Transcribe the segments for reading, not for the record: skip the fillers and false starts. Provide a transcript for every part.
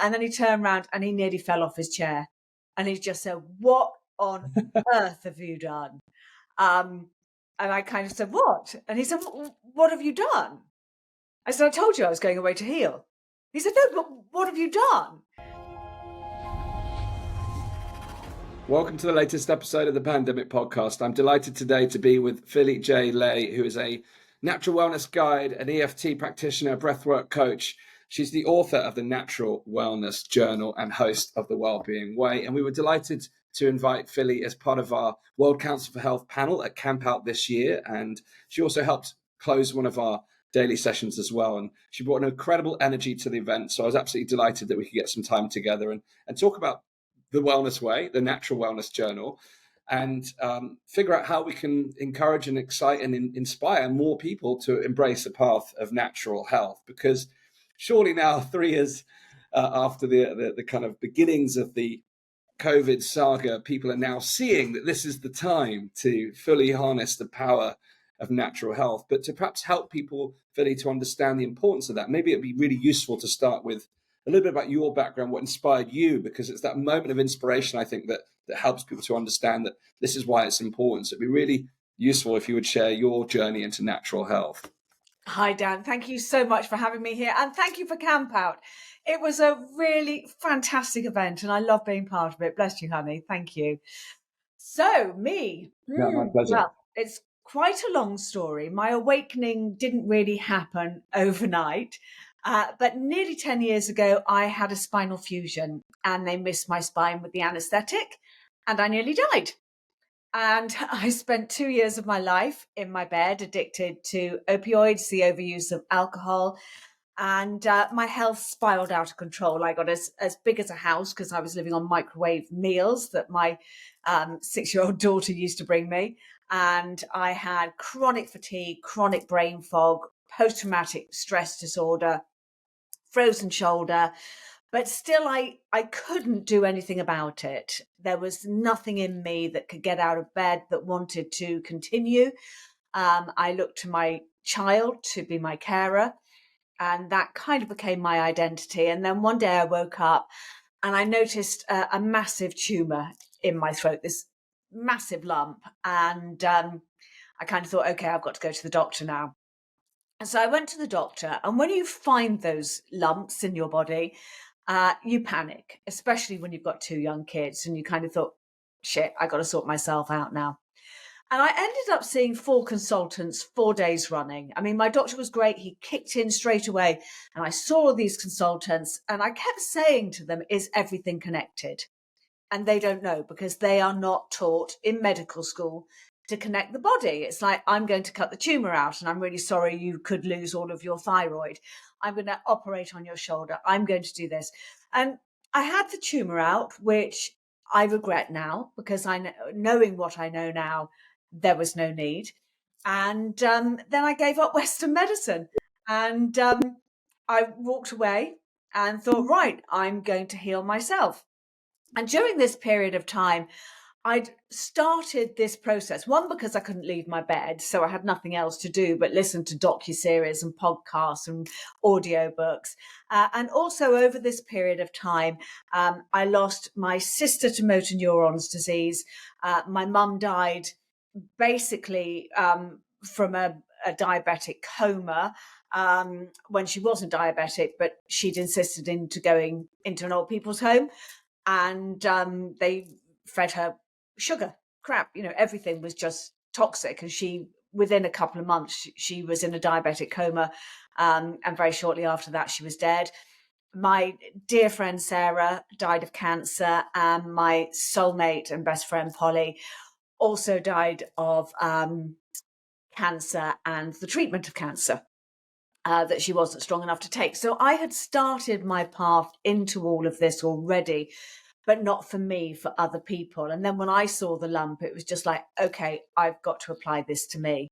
And then he turned around and he nearly fell off his chair. And he just said, "What on earth have you done?" And I kind of said, "What?" And he said, "What have you done?" I said, "I told you I was going away to heal." He said, "No, but what have you done?" Welcome to the latest episode of the Pandemic Podcast. I'm delighted today to be with Philly J. Lay, who is a natural wellness guide, an EFT practitioner, breathwork coach. She's the author of the Natural Wellness Journal and host of The Wellbeing Way. And we were delighted to invite Philly as part of our World Council for Health panel at Campout this year. And she also helped close one of our daily sessions as well. And she brought an incredible energy to the event. So I was absolutely delighted that we could get some time together and talk about the Wellness Way, the Natural Wellness Journal, and figure out how we can encourage and excite and inspire more people to embrace a path of natural health. Because surely now, 3 years after the kind of beginnings of the COVID saga, people are now seeing that this is the time to fully harness the power of natural health, but to perhaps help people fully to understand the importance of that. Maybe it'd be really useful to start with a little bit about your background, what inspired you, because it's that moment of inspiration, I think, that helps people to understand that this is why it's important. So it'd be really useful if you would share your journey into natural health. Hi, Dan. Thank you so much for having me here. And thank you for Campout. It was a really fantastic event and I love being part of it. Bless you, honey. Thank you. So me. Yeah, my pleasure. Well, it's quite a long story. My awakening didn't really happen overnight. But nearly 10 years ago, I had a spinal fusion and they missed my spine with the anesthetic and I nearly died. And I spent 2 years of my life in my bed, addicted to opioids, the overuse of alcohol, and my health spiraled out of control. I got as big as a house because I was living on microwave meals that my 6-year-old daughter used to bring me. And I had chronic fatigue, chronic brain fog, post-traumatic stress disorder, frozen shoulder, but still I couldn't do anything about it. There was nothing in me that could get out of bed that wanted to continue. I looked to my child to be my carer, and that kind of became my identity. And then one day I woke up and I noticed a massive tumor in my throat, this massive lump. And I kind of thought, okay, I've got to go to the doctor now. And so I went to the doctor, and when you find those lumps in your body, you panic, especially when you've got 2 young kids, and you kind of thought, shit, I got to sort myself out now. And I ended up seeing 4 consultants 4 days running. I mean, my doctor was great. He kicked in straight away, and I saw these consultants, and I kept saying to them, is everything connected? And they don't know because they are not taught in medical school to connect the body. It's like, I'm going to cut the tumor out and I'm really sorry you could lose all of your thyroid. I'm going to operate on your shoulder. I'm going to do this. And I had the tumor out, which I regret now because knowing what I know now, there was no need. And then I gave up Western medicine and I walked away and thought, right, I'm going to heal myself. And during this period of time, I'd started this process, one, because I couldn't leave my bed, so I had nothing else to do but listen to docuseries and podcasts and audiobooks. And also over this period of time, I lost my sister to motor neurons disease. My mum died basically from a diabetic coma when she wasn't diabetic, but she'd insisted into going into an old people's home. And they fed her sugar, crap, everything was just toxic. And she, within a couple of months, she was in a diabetic coma. And very shortly after that, she was dead. My dear friend, Sarah, died of cancer. And my soulmate and best friend, Polly, also died of cancer and the treatment of cancer that she wasn't strong enough to take. So I had started my path into all of this already, but not for me, for other people. And then when I saw the lump, it was just like, okay, I've got to apply this to me.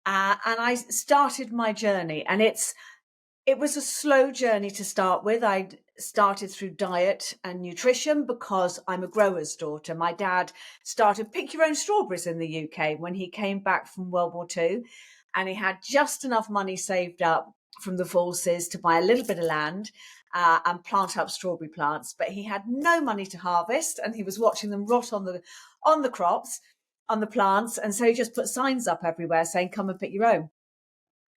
And I started my journey, and it was a slow journey to start with. I started through diet and nutrition because I'm a grower's daughter. My dad started Pick Your Own Strawberries in the UK when he came back from World War II, and he had just enough money saved up from the forces to buy a little bit of land. and plant up strawberry plants, but he had no money to harvest, and he was watching them rot on the crops, on the plants, and so he just put signs up everywhere saying, "Come and pick your own."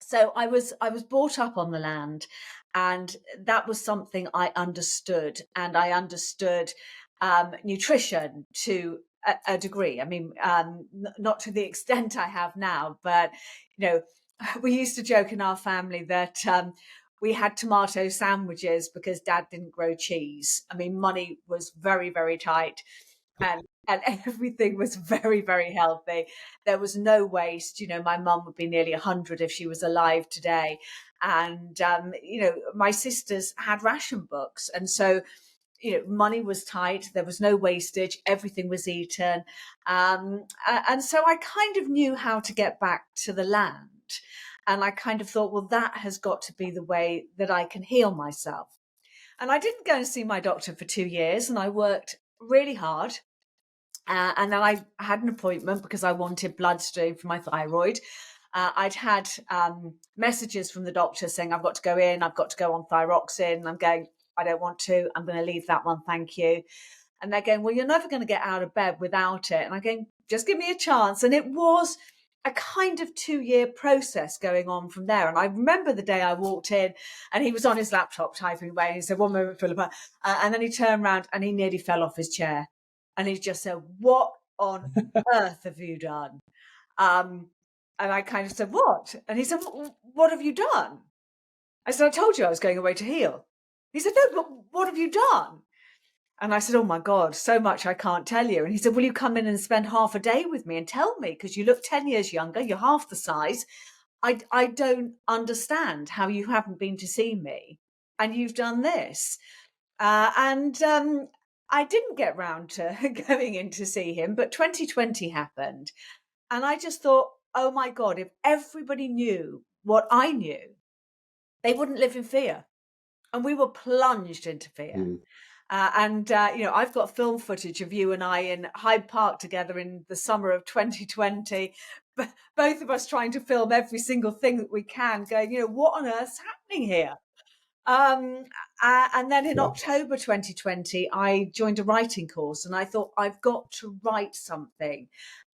So I was brought up on the land, and that was something I understood, and I understood nutrition to a degree. I mean, not to the extent I have now, but you know, we used to joke in our family that we had tomato sandwiches because Dad didn't grow cheese. I mean, money was very, very tight, and everything was very, very healthy. There was no waste. My mum would be nearly 100 if she was alive today. And, my sisters had ration books. And so, money was tight. There was no wastage. Everything was eaten. And so I kind of knew how to get back to the land. And I kind of thought, well, that has got to be the way that I can heal myself. And I didn't go and see my doctor for 2 years, and I worked really hard. And then I had an appointment because I wanted bloods doing for my thyroid. I'd had messages from the doctor saying, I've got to go in, I've got to go on thyroxine. I'm going, I don't want to, I'm going to leave that one, thank you. And they're going, well, you're never going to get out of bed without it. And I'm going, just give me a chance. And it was a kind of 2-year process going on from there. And I remember the day I walked in and he was on his laptop typing away. And he said, one moment, Philippa. And then he turned around and he nearly fell off his chair. And he just said, what on earth have you done? And I kind of said, what? And he said, what have you done? I said, I told you I was going away to heal. He said, no, but what have you done? And I said, oh my God, so much I can't tell you. And he said, will you come in and spend half a day with me and tell me? Because you look 10 years younger, you're half the size. I don't understand how you haven't been to see me and you've done this. And I didn't get round to going in to see him, but 2020 happened. And I just thought, oh my God, if everybody knew what I knew, they wouldn't live in fear. And we were plunged into fear. I've got film footage of you and I in Hyde Park together in the summer of 2020, both of us trying to film every single thing that we can, going, what on earth's happening here? And then in October 2020, I joined a writing course, and I thought, I've got to write something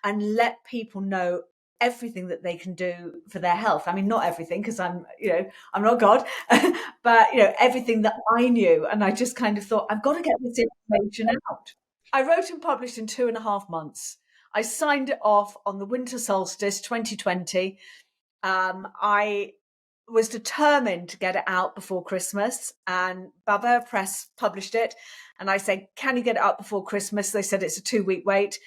and let people know everything that they can do for their health. I mean, not everything, because I'm not God, but everything that I knew. And I just kind of thought, I've got to get this information out. I wrote and published in 2.5 months. I signed it off on the winter solstice 2020. I was determined to get it out before Christmas, and Barbera Press published it. And I said, can you get it out before Christmas? They said it's a 2-week wait.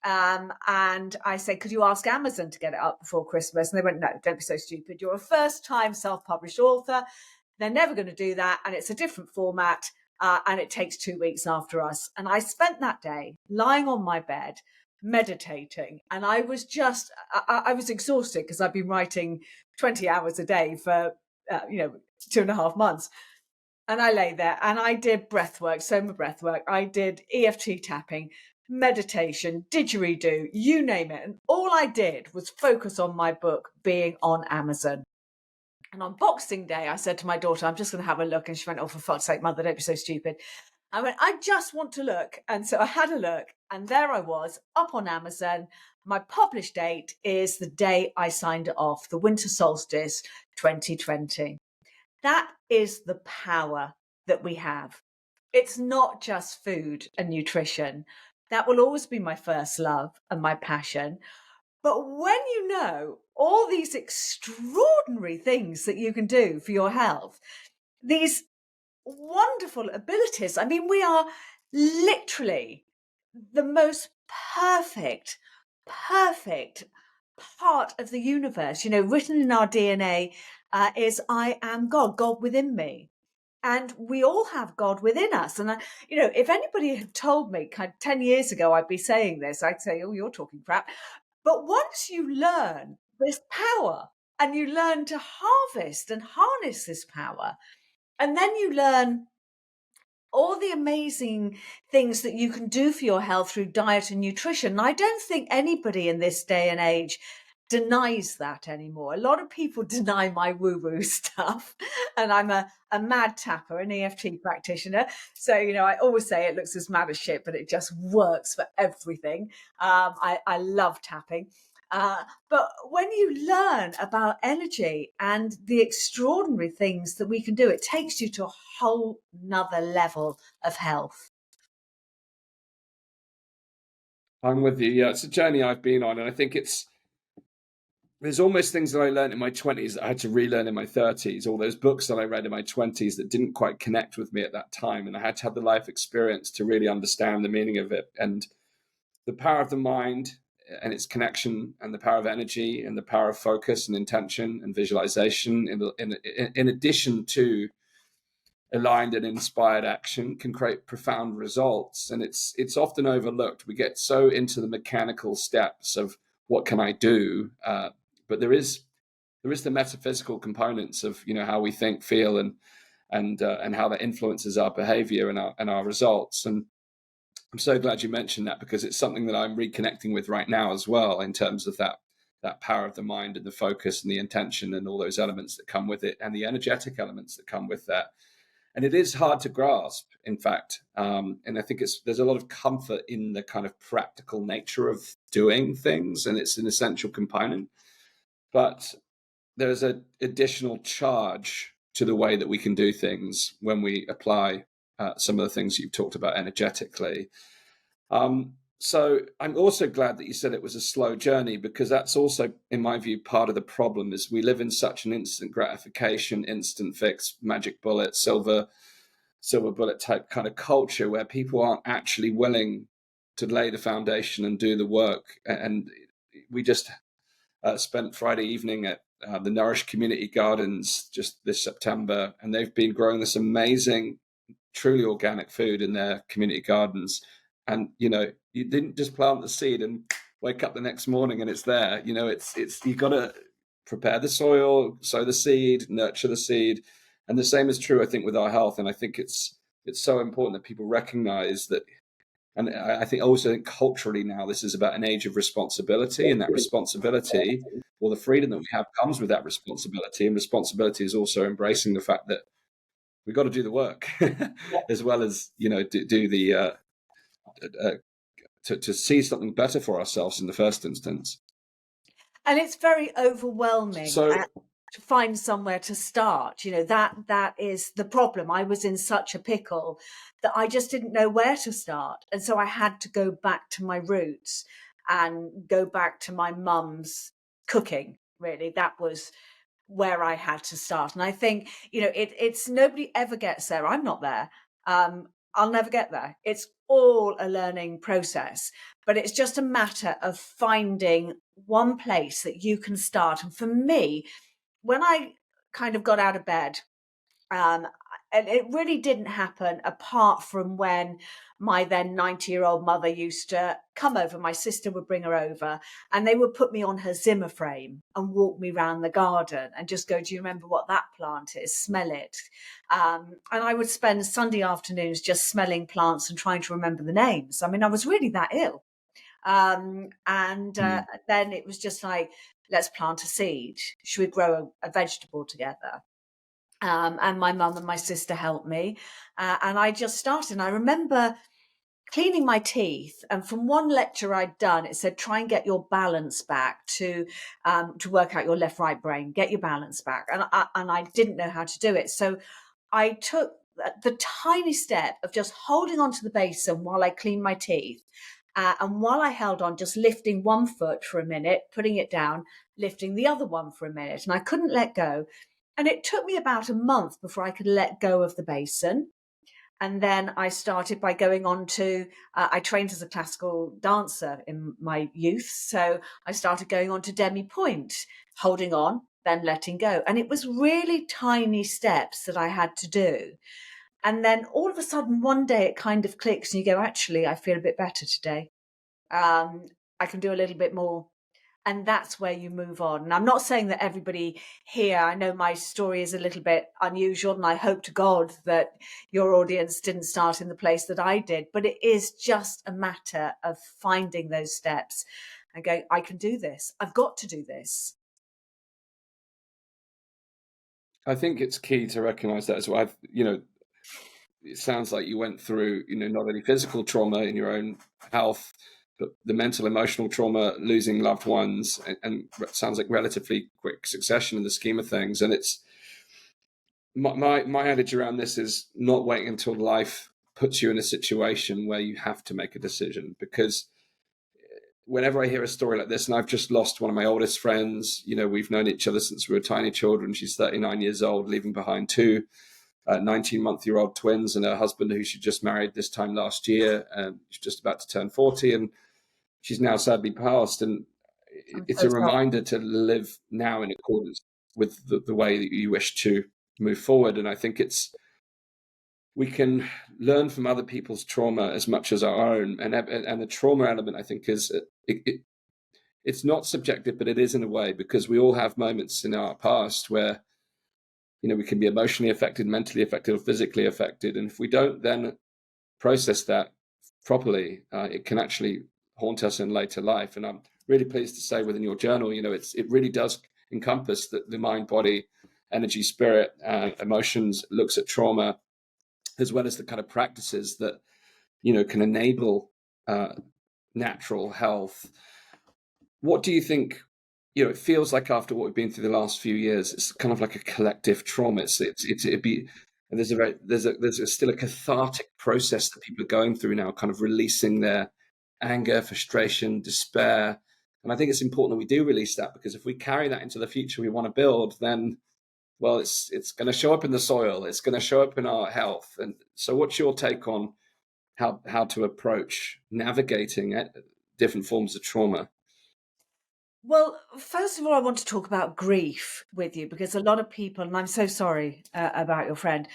And I said, could you ask Amazon to get it out before Christmas? And they went, no, don't be so stupid. You're a first-time self-published author. They're never going to do that. And it's a different format. And it takes 2 weeks after us. And I spent that day lying on my bed, meditating. And I was I was exhausted because I've been writing 20 hours a day for, 2.5 months. And I lay there and I did breath work, soma breath work. I did EFT tapping, meditation, didgeridoo, you name it. And all I did was focus on my book being on Amazon. And on Boxing Day, I said to my daughter, I'm just going to have a look. And she went, oh, for fuck's sake, Mother, don't be so stupid. I went, I just want to look. And so I had a look, and there I was up on Amazon. My published date is the day I signed it off, the winter solstice 2020. That is the power that we have. It's not just food and nutrition. That will always be my first love and my passion. But when you know all these extraordinary things that you can do for your health, these wonderful abilities, I mean, we are literally the most perfect part of the universe. Written in our DNA is I am God, God within me. And we all have God within us. And, if anybody had told me kind of 10 years ago I'd be saying this, I'd say, oh, you're talking crap. But once you learn this power and you learn to harvest and harness this power, and then you learn all the amazing things that you can do for your health through diet and nutrition. And I don't think anybody in this day and age denies that anymore. A lot of people deny my woo-woo stuff, and I'm a mad tapper, an EFT practitioner. So, I always say it looks as mad as shit, but it just works for everything. I love tapping. But when you learn about energy and the extraordinary things that we can do, it takes you to a whole nother level of health. I'm with you. Yeah, it's a journey I've been on, and I think there's almost things that I learned in my 20s that I had to relearn in my 30s. All those books that I read in my 20s that didn't quite connect with me at that time, and I had to have the life experience to really understand the meaning of it and the power of the mind and its connection, and the power of energy and the power of focus and intention and visualization. In addition to aligned and inspired action, can create profound results, and it's often overlooked. We get so into the mechanical steps of what can I do, but there is the metaphysical components of how we think, feel, and how that influences our behavior and our results. And I'm so glad you mentioned that, because it's something that I'm reconnecting with right now as well, in terms of that power of the mind and the focus and the intention and all those elements that come with it, and the energetic elements that come with that. And it is hard to grasp, in fact. And I think there's a lot of comfort in the kind of practical nature of doing things, and it's an essential component. But there's an additional charge to the way that we can do things when we apply some of the things you've talked about energetically. So I'm also glad that you said it was a slow journey, because that's also, in my view, part of the problem. Is we live in such an instant gratification, instant fix, magic bullet, silver bullet type kind of culture, where people aren't actually willing to lay the foundation and do the work. And we just spent Friday evening at the Nourish Community Gardens just this September, and they've been growing this amazing, truly organic food in their community gardens. And you didn't just plant the seed and wake up the next morning and it's there. It's you got to prepare the soil, sow the seed, nurture the seed, and the same is true, I think, with our health. And I think it's so important that people recognize that. And I think culturally now, this is about an age of responsibility, and that responsibility, or the freedom that we have, comes with that responsibility. And responsibility is also embracing the fact that we've got to do the work as well as do the to see something better for ourselves in the first instance. And it's very overwhelming to find somewhere to start. That is the problem. I was in such a pickle that I just didn't know where to start. And so I had to go back to my roots and go back to my mum's cooking. Really, that was where I had to start. And I think, it's nobody ever gets there. I'm not there. I'll never get there. It's all a learning process, but it's just a matter of finding one place that you can start. And for me, when I kind of got out of bed, and it really didn't happen apart from when my then 90-year-old mother used to come over. My sister would bring her over and they would put me on her Zimmer frame and walk me around the garden and just go, do you remember what that plant is? Smell it. And I would spend Sunday afternoons just smelling plants and trying to remember the names. I mean, I was really that ill. Then it was just like, let's plant a seed. Should we grow a vegetable together? And my mum and my sister helped me. And I just started. And I remember cleaning my teeth. And from one lecture I'd done, it said, try and get your balance back to work out your left, right brain, get your balance back. And I didn't know how to do it. So I took the tiny step of just holding onto the basin while I cleaned my teeth. And while I held on, just lifting one foot for a minute, putting it down, lifting the other one for a minute. And I couldn't let go. And it took me about a month before I could let go of the basin. And then I started by going on to, I trained as a classical dancer in my youth. So I started going on to demi-pointe, holding on, then letting go. And it was really tiny steps that I had to do. And then all of a sudden, one day it kind of clicks and you go, actually, I feel a bit better today. I can do a little bit more. And that's where you move on. And I'm not saying that everybody here, I know my story is a little bit unusual, and I hope to God that your audience didn't start in the place that I did, but it is just a matter of finding those steps and going, I can do this. I've got to do this. I think it's key to recognize that as well. It sounds like you went through, not only physical trauma in your own health, but the mental, emotional trauma, losing loved ones, and it sounds like relatively quick succession in the scheme of things. And it's my adage around this is not waiting until life puts you in a situation where you have to make a decision, because whenever I hear a story like this, and I've just lost one of my oldest friends, we've known each other since we were tiny children. She's 39 years old, leaving behind two 19-month-old twins and her husband, who she just married this time last year. And she's just about to turn 40, and she's now sadly passed. And it's a reminder to live now in accordance with the way that you wish to move forward. And I think we can learn from other people's trauma as much as our own. And the trauma element, I think, is it's not subjective, but it is in a way, because we all have moments in our past where we can be emotionally affected, mentally affected, or physically affected. And if we don't then process that properly, it can actually haunt us in later life. And I'm really pleased to say within your journal, it really does encompass the mind, body, energy, spirit, emotions, looks at trauma, as well as the kind of practices that, can enable natural health. What do you think? It feels like after what we've been through the last few years, it's kind of like a collective trauma. It'd be, and there's still a cathartic process that people are going through now, kind of releasing their anger, frustration, despair. And I think it's important that we do release that, because if we carry that into the future we want to build, then, well, it's going to show up in the soil. It's going to show up in our health. And so what's your take on how to approach navigating different forms of trauma? Well, first of all, I want to talk about grief with you, because a lot of people, and I'm so sorry about your friend,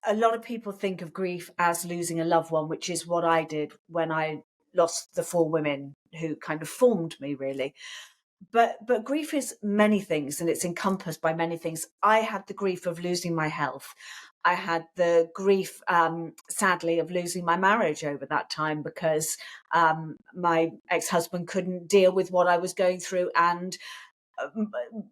a lot of people think of grief as losing a loved one, which is what I did when I lost the four women who kind of formed me, really. But grief is many things, and it's encompassed by many things. I had the grief of losing my health. I had the grief, sadly, of losing my marriage over that time, because my ex-husband couldn't deal with what I was going through. And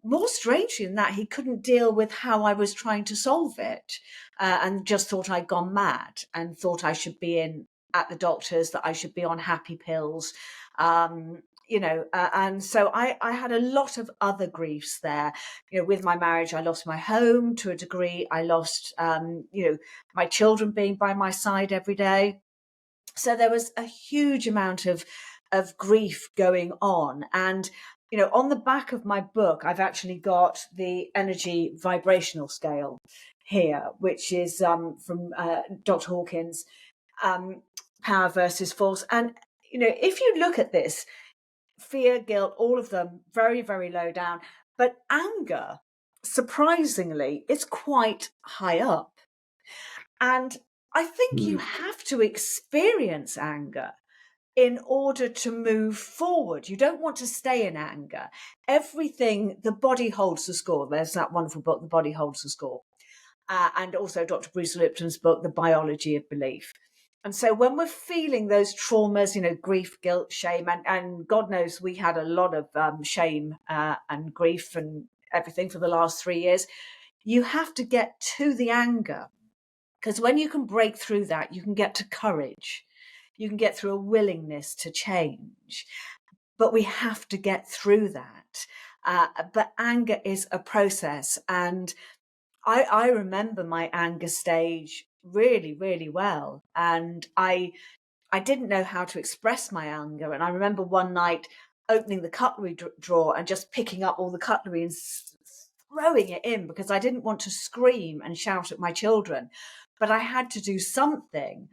more strangely than that, he couldn't deal with how I was trying to solve it, and just thought I'd gone mad, and thought I should be at the doctor's, that I should be on happy pills. And so I had a lot of other griefs there. With my marriage, I lost my home to a degree. I lost, my children being by my side every day. So there was a huge amount of grief going on. And, on the back of my book, I've actually got the energy vibrational scale here, which is from Dr. Hawkins, Power versus Force. And, if you look at this, fear, guilt, all of them very, very low down. But anger, surprisingly, is quite high up. And I think you have to experience anger in order to move forward. You don't want to stay in anger. Everything, the body holds the score. There's that wonderful book, The Body Holds the Score. And also Dr. Bruce Lipton's book, The Biology of Belief. And so when we're feeling those traumas, grief, guilt, shame, and God knows we had a lot of shame and grief and everything for the last 3 years, you have to get to the anger. Because when you can break through that, you can get to courage. You can get through a willingness to change. But we have to get through that. But anger is a process. And I remember my anger stage really, really well. And I didn't know how to express my anger. And I remember one night opening the cutlery drawer and just picking up all the cutlery and throwing it in, because I didn't want to scream and shout at my children. But I had to do something.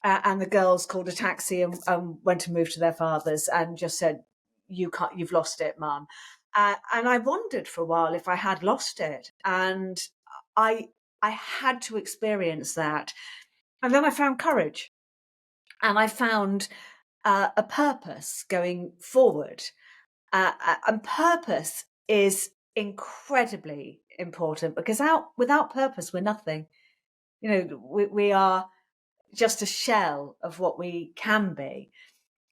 And the girls called a taxi and went to move to their fathers, and just said, you've lost it, Mum. And I wondered for a while if I had lost it. And I had to experience that. And then I found courage, and I found a purpose going forward. And purpose is incredibly important, because without purpose, we're nothing. We are just a shell of what we can be.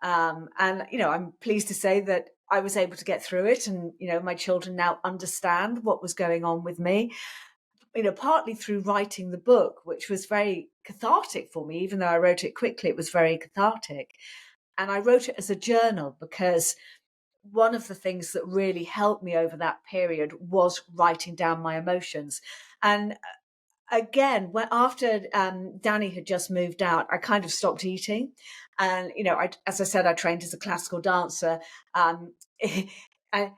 And, I'm pleased to say that I was able to get through it. And, my children now understand what was going on with me, partly through writing the book, which was very cathartic for me. Even though I wrote it quickly, it was very cathartic. And I wrote it as a journal because one of the things that really helped me over that period was writing down my emotions. And again, after Danny had just moved out, I kind of stopped eating. And, as I said, I trained as a classical dancer. Um, and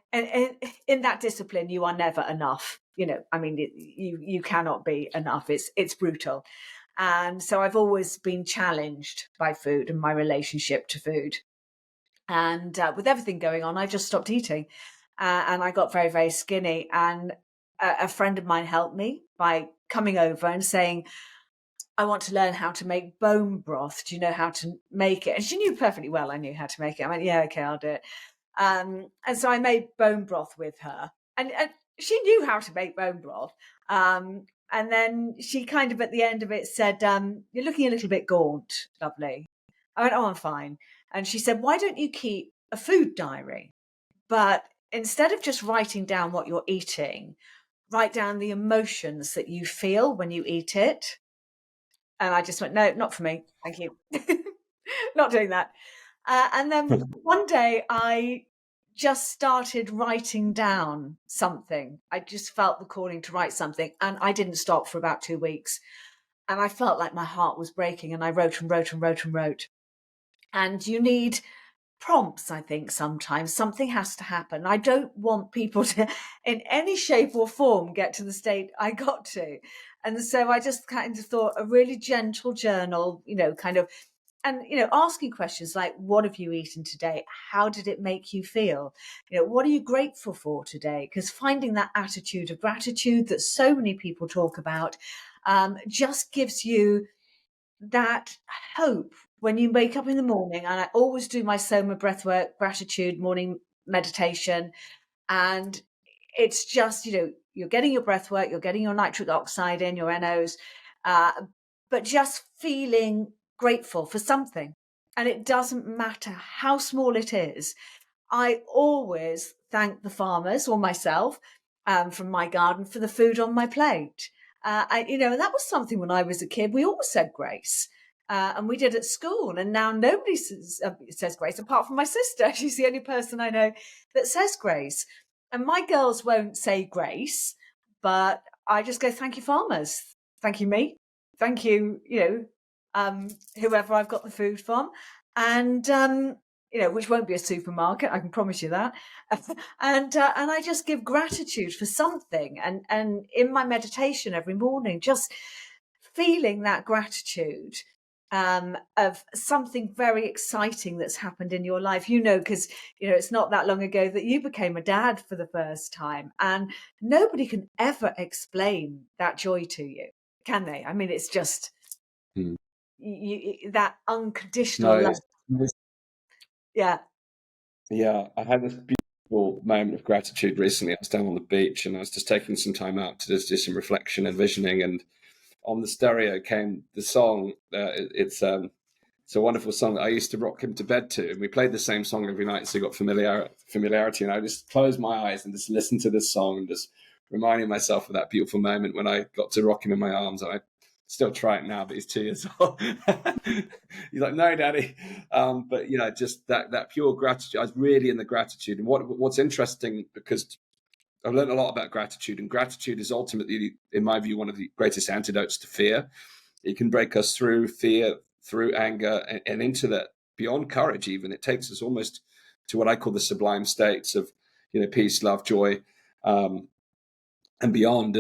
in that discipline, you are never enough. You cannot be enough. It's brutal. And so I've always been challenged by food and my relationship to food. And with everything going on, I just stopped eating. And I got very, very skinny. And a friend of mine helped me by coming over and saying, I want to learn how to make bone broth. Do you know how to make it? And she knew perfectly well I knew how to make it. I went, yeah, okay, I'll do it. And so I made bone broth with her. And she knew how to make bone broth. And then she kind of at the end of it said, you're looking a little bit gaunt, lovely. I went, oh, I'm fine. And she said, why don't you keep a food diary? But instead of just writing down what you're eating, write down the emotions that you feel when you eat it. And I just went, no, not for me. Thank you. Not doing that. And then one day I just started writing down something. I just felt the calling to write something. And I didn't stop for about 2 weeks. And I felt like my heart was breaking. And I wrote and wrote and wrote and wrote. And you need prompts, I think, sometimes. Something has to happen. I don't want people to, in any shape or form, get to the state I got to. And so I just kind of thought a really gentle journal, and, asking questions like, what have you eaten today? How did it make you feel? What are you grateful for today? Because finding that attitude of gratitude that so many people talk about just gives you that hope when you wake up in the morning. And I always do my Soma breathwork, gratitude, morning meditation. And it's just, you're getting your breath work, you're getting your nitric oxide in, your NOs, but just feeling grateful for something. And it doesn't matter how small it is. I always thank the farmers or myself from my garden for the food on my plate. And that was something when I was a kid, we all said grace. And we did at school, and now nobody says grace apart from my sister. She's the only person I know that says grace. And my girls won't say grace, but I just go, thank you, farmers. Thank you, me. Thank you, whoever I've got the food from. And, which won't be a supermarket, I can promise you that. And I just give gratitude for something. And in my meditation every morning, just feeling that gratitude of something very exciting that's happened in your life, because, it's not that long ago that you became a dad for the first time, and nobody can ever explain that joy to you, can they? I mean, it's just that unconditional love. Yeah. Yeah, I had this beautiful moment of gratitude recently. I was down on the beach and I was just taking some time out to just do some reflection and visioning. And on the stereo came the song. It's a wonderful song that I used to rock him to bed to. And we played the same song every night, so I got familiarity. And I just closed my eyes and just listened to this song and just reminding myself of that beautiful moment when I got to rock him in my arms. And I still try it now, but he's 2 years old. He's like, no, daddy. But just that pure gratitude. I was really in the gratitude. And what's interesting, because I've learned a lot about gratitude, and gratitude is ultimately, in my view, one of the greatest antidotes to fear. It can break us through fear, through anger, and into that beyond courage. Even it takes us almost to what I call the sublime states of, peace, love, joy, and beyond.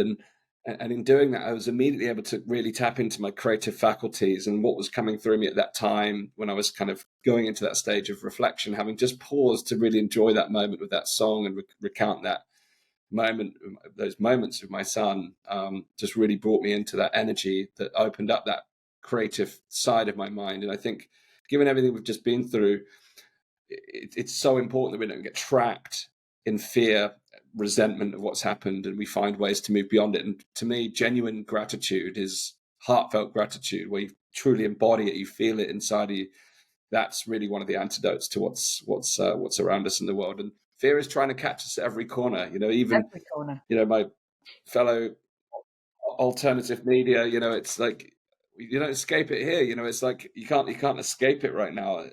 And in doing that, I was immediately able to really tap into my creative faculties and what was coming through me at that time when I was kind of going into that stage of reflection, having just paused to really enjoy that moment with that song and recount that moment, those moments with my son, just really brought me into that energy that opened up that creative side of my mind. And I think, given everything we've just been through, it's so important that we don't get trapped in fear, resentment of what's happened, and we find ways to move beyond it. And to me, genuine gratitude is heartfelt gratitude, where you truly embody it, you feel it inside of you, that's really one of the antidotes to what's around us in the world. And fear is trying to catch us at every corner. Even Every corner. my fellow alternative media. It's like you don't escape it here. It's like you can't escape it right now,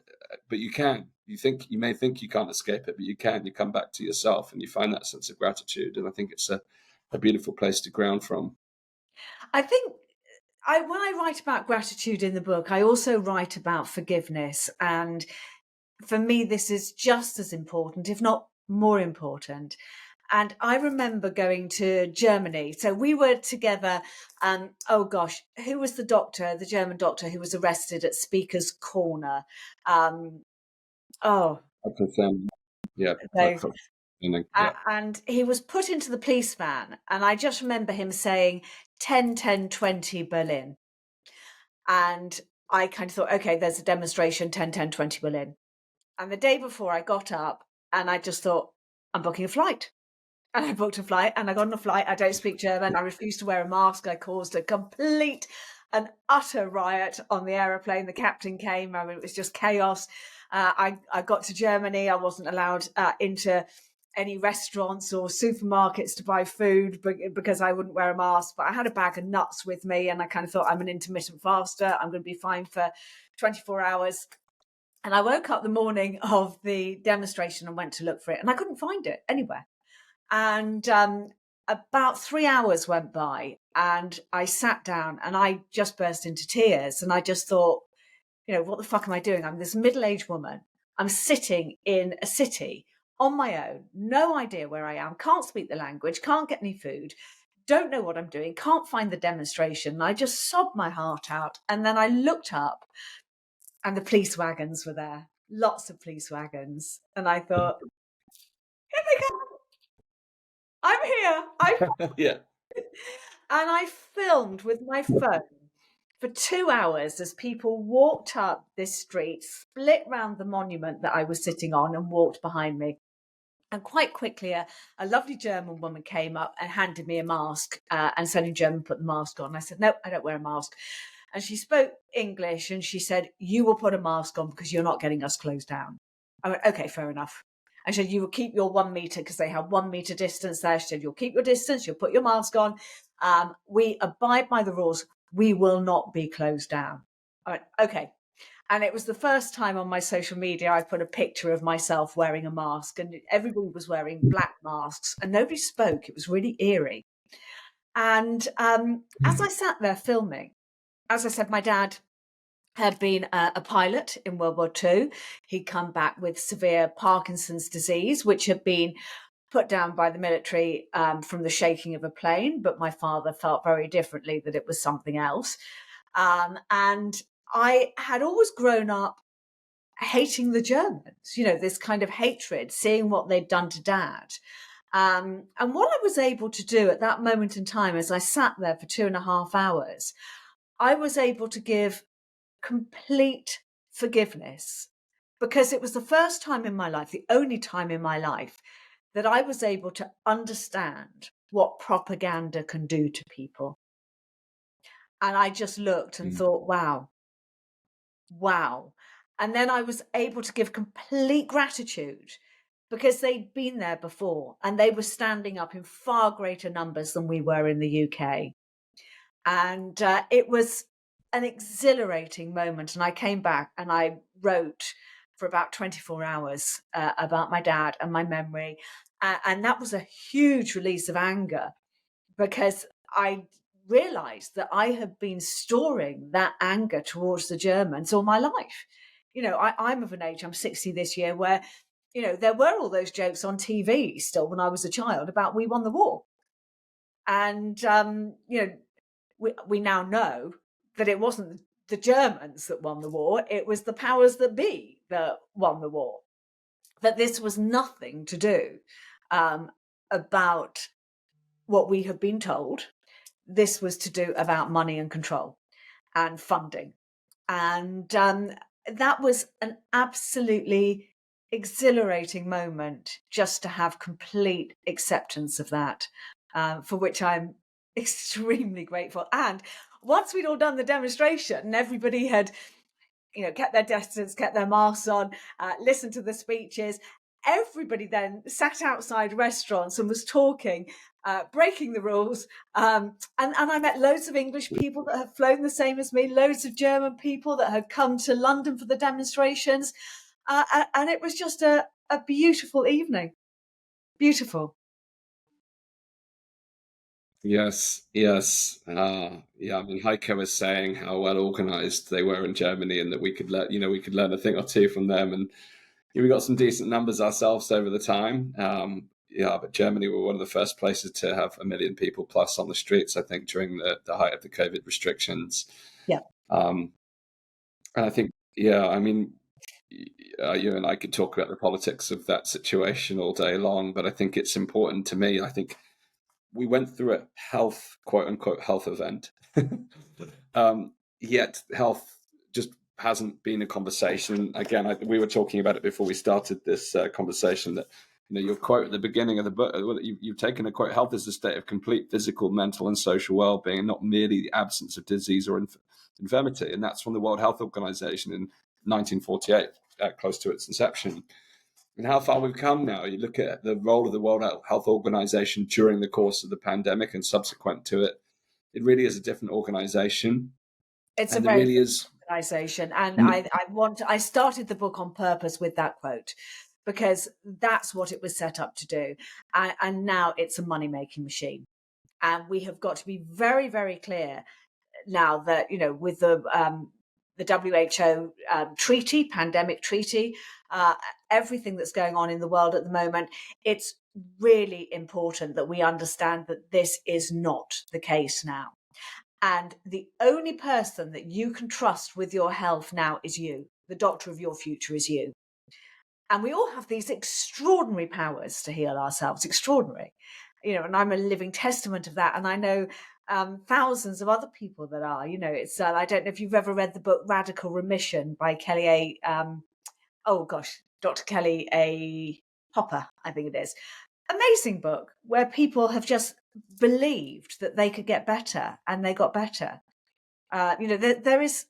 but you can. You may think you can't escape it, but you can. You come back to yourself and you find that sense of gratitude. And I think it's a beautiful place to ground from. I think when I write about gratitude in the book, I also write about forgiveness. And for me, this is just as important, if not more important. And I remember going to Germany. So we were together. Oh gosh, who was the German doctor who was arrested at Speaker's Corner? Oh, Yeah. they, Yeah. and he was put into the police van. And I just remember him saying 10, 10, 20 Berlin. And I kind of thought, okay, there's a demonstration, 10, 10, 20 Berlin. And the day before I got up and I just thought, I'm booking a flight. And I booked a flight and I got on a flight. I don't speak German. I refused to wear a mask. I caused a complete and utter riot on the aeroplane. The captain came. I mean, it was just chaos. I got to Germany. I wasn't allowed into any restaurants or supermarkets to buy food because I wouldn't wear a mask. But I had a bag of nuts with me and I kind of thought, I'm an intermittent faster. I'm going to be fine for 24 hours. And I woke up the morning of the demonstration and went to look for it. And I couldn't find it anywhere. And about 3 hours went by and I sat down and I just burst into tears. And I just thought, what the fuck am I doing? I'm this middle-aged woman. I'm sitting in a city on my own, no idea where I am, can't speak the language, can't get any food, don't know what I'm doing, can't find the demonstration. And I just sobbed my heart out. And then I looked up and the police wagons were there, lots of police wagons. And I thought, here they come. I'm here. Yeah. And I filmed with my phone for 2 hours as people walked up this street, split round the monument that I was sitting on and walked behind me. And quite quickly, a lovely German woman came up and handed me a mask and said in German, put the mask on. I said, no, I don't wear a mask. And she spoke English and she said, you will put a mask on because you're not getting us closed down. I went, okay, fair enough. And she said, you will keep your 1 meter because they have 1 meter distance there. She said, you'll keep your distance, you'll put your mask on. We abide by the rules. We will not be closed down. I went, okay. And it was the first time on my social media I put a picture of myself wearing a mask and everybody was wearing black masks and nobody spoke. It was really eerie. And as I sat there filming, as I said, my dad had been a pilot in World War II. He'd come back with severe Parkinson's disease, which had been put down by the military from the shaking of a plane. But my father felt very differently that it was something else. And I had always grown up hating the Germans, this kind of hatred, seeing what they'd done to Dad. And what I was able to do at that moment in time, as I sat there for 2.5 hours, I was able to give complete forgiveness because it was the first time in my life, the only time in my life, that I was able to understand what propaganda can do to people. And I just looked and thought, wow. And then I was able to give complete gratitude because they'd been there before and they were standing up in far greater numbers than we were in the UK. And it was an exhilarating moment. And I came back and I wrote for about 24 hours about my dad and my memory. And that was a huge release of anger because I realized that I had been storing that anger towards the Germans all my life. I'm of an age, I'm 60 this year, where, there were all those jokes on TV still when I was a child about we won the war. And, we now know that it wasn't the Germans that won the war, it was the powers that be that won the war. That this was nothing to do about what we have been told. This was to do about money and control and funding. And that was an absolutely exhilarating moment just to have complete acceptance of that, for which I'm extremely grateful. And once we'd all done the demonstration and everybody had kept their distance, kept their masks on, listened to the speeches. Everybody then sat outside restaurants and was talking, breaking the rules. And I met loads of English people that have flown the same as me, loads of German people that had come to London for the demonstrations. And it was just a beautiful evening. Beautiful. Yes. Yeah. I mean, Heike was saying how well organized they were in Germany, and that we could learn a thing or two from them. And we got some decent numbers ourselves over the time. But Germany were one of the first places to have 1 million people plus on the streets, I think, during the height of the COVID restrictions. Yeah. And I think, I mean, you and I could talk about the politics of that situation all day long, but I think it's important to me. I think we went through a quote unquote health event, yet health just hasn't been a conversation. Again, we were talking about it before we started this conversation, that your quote at the beginning of the book, you've taken a quote: health is the state of complete physical, mental, and social well-being, not merely the absence of disease or infirmity. And that's from the World Health Organization in 1948, close to its inception. And how far we've come now. You look at the role of the World Health Organization during the course of the pandemic and subsequent to it. It really is a different organization. It's and a very really is organization. And I started the book on purpose with that quote, because that's what it was set up to do. And now it's a money-making machine. And we have got to be very, very clear now that, with the WHO treaty, pandemic treaty, everything that's going on in the world at the moment, it's really important that we understand that this is not the case now. And the only person that you can trust with your health now is you. The doctor of your future is you. And we all have these extraordinary powers to heal ourselves, extraordinary. And I'm a living testament of that. And I know thousands of other people that are. It's I don't know if you've ever read the book Radical Remission by Kelly Dr. Kelly A. Hopper, I think it is. Amazing book where people have just believed that they could get better, and they got better. There is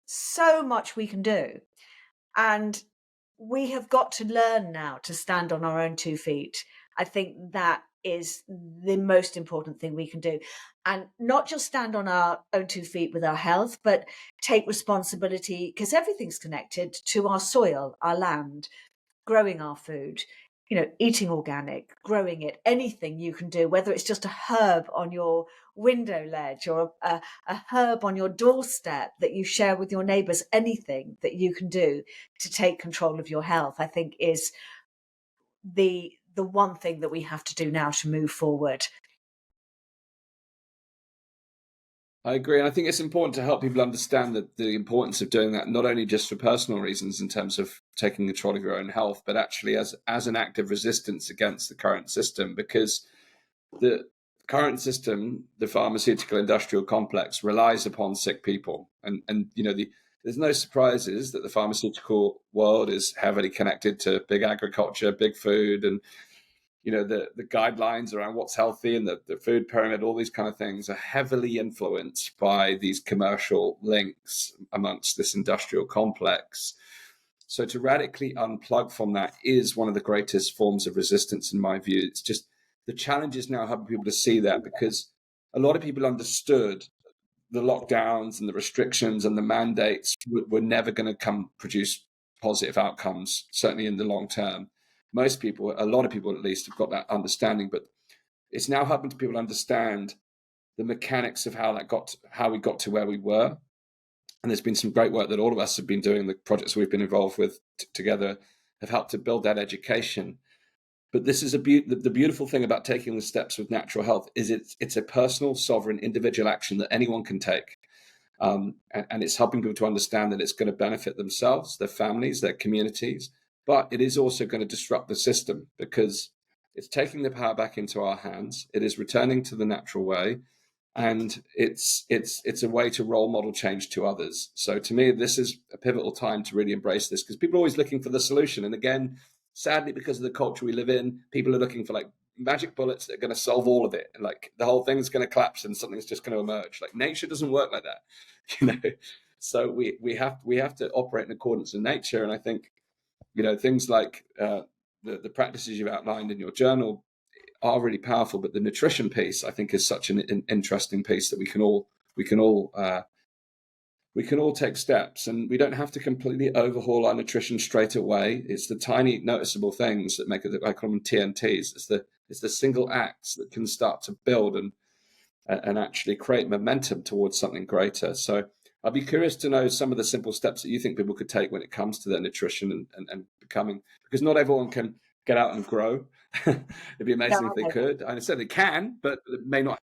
so much we can do, and we have got to learn now to stand on our own 2 feet. I think that is the most important thing we can do, and not just stand on our own 2 feet with our health, but take responsibility, because everything's connected to our soil, our land, growing our food, eating organic, growing it, anything you can do, whether it's just a herb on your window ledge or a herb on your doorstep that you share with your neighbours, anything that you can do to take control of your health, I think is the one thing that we have to do now to move forward. I agree. And I think it's important to help people understand that the importance of doing that, not only just for personal reasons in terms of taking control of your own health, but actually as an act of resistance against the current system. Because the current system, the pharmaceutical industrial complex, relies upon sick people. And there's no surprises that the pharmaceutical world is heavily connected to big agriculture, big food, and the guidelines around what's healthy and the food pyramid, all these kind of things are heavily influenced by these commercial links amongst this industrial complex. So to radically unplug from that is one of the greatest forms of resistance, in my view. It's just the challenge is now helping people to see that, because a lot of people understood the lockdowns and the restrictions and the mandates were never going to produce positive outcomes, certainly in the long term. Most people, a lot of people at least, have got that understanding, but it's now helping people understand the mechanics of how we got to where we were. And there's been some great work that all of us have been doing. The projects we've been involved with together have helped to build that education. But this is the beautiful thing about taking the steps with natural health is it's a personal, sovereign, individual action that anyone can take. And it's helping people to understand that it's going to benefit themselves, their families, their communities, but it is also going to disrupt the system, because it's taking the power back into our hands. It is returning to the natural way, and it's a way to role model change to others. So to me, this is a pivotal time to really embrace this, because people are always looking for the solution. And again, sadly, because of the culture we live in, people are looking for like magic bullets that are going to solve all of it. And like the whole thing's going to collapse and something's just going to emerge. Like nature doesn't work like that, So we have to operate in accordance with nature. And I think, things like the practices you've outlined in your journal are really powerful. But the nutrition piece, I think, is such an interesting piece that we can all take steps, and we don't have to completely overhaul our nutrition straight away. It's the tiny noticeable things that make it, I call them TNTs. It's the single acts that can start to build and actually create momentum towards something greater. So I'd be curious to know some of the simple steps that you think people could take when it comes to their nutrition and becoming, because not everyone can get out and grow. It'd be amazing if they could. I said they can, but may not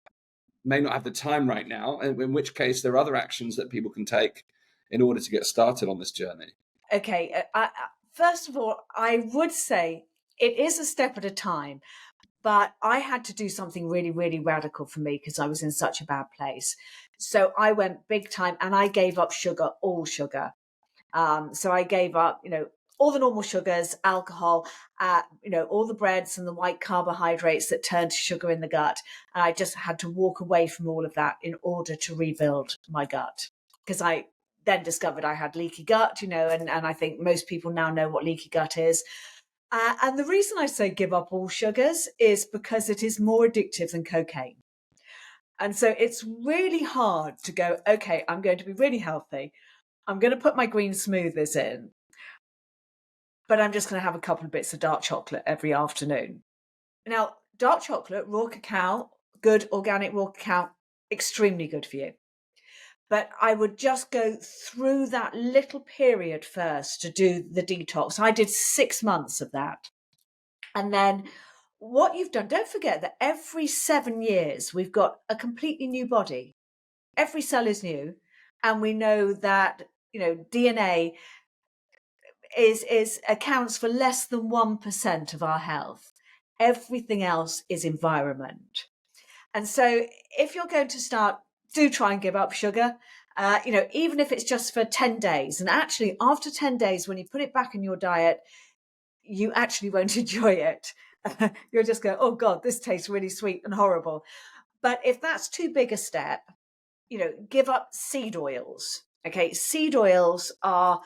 have the time right now, and in which case there are other actions that people can take in order to get started on this journey. Okay. First of all, I would say it is a step at a time, but I had to do something really, really radical for me because I was in such a bad place. So I went big time and I gave up sugar, all sugar. So I gave up, all the normal sugars, alcohol, all the breads and the white carbohydrates that turn to sugar in the gut. And I just had to walk away from all of that in order to rebuild my gut. Because I then discovered I had leaky gut, and I think most people now know what leaky gut is. And the reason I say give up all sugars is because it is more addictive than cocaine. And so it's really hard to go, okay, I'm going to be really healthy. I'm going to put my green smoothies in, but I'm just going to have a couple of bits of dark chocolate every afternoon. Now, dark chocolate, raw cacao, good organic raw cacao, extremely good for you. But I would just go through that little period first to do the detox. I did 6 months of that. And then what you've done, don't forget that every 7 years, we've got a completely new body. Every cell is new. And we know that, DNA is accounts for less than 1% of our health. Everything else is environment. And so if you're going to start, do try and give up sugar, even if it's just for 10 days. And actually, after 10 days, when you put it back in your diet, you actually won't enjoy it. You'll just go, oh God, this tastes really sweet and horrible. But if that's too big a step, give up seed oils. Okay, seed oils are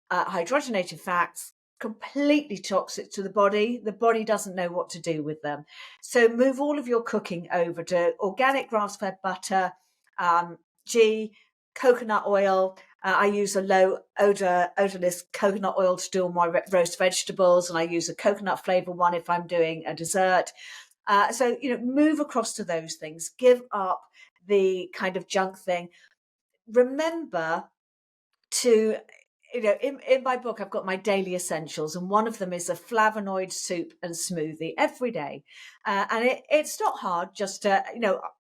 hydrogenated fats, completely toxic to the body. The body doesn't know what to do with them. So move all of your cooking over to organic grass-fed butter, ghee, coconut oil. I use a low odorless coconut oil to do all my roast vegetables, and I use a coconut flavor one if I'm doing a dessert. So move across to those things. Give up the kind of junk thing. Remember to, in my book, I've got my daily essentials, and one of them is a flavonoid soup and smoothie every day. And it's not hard, just to,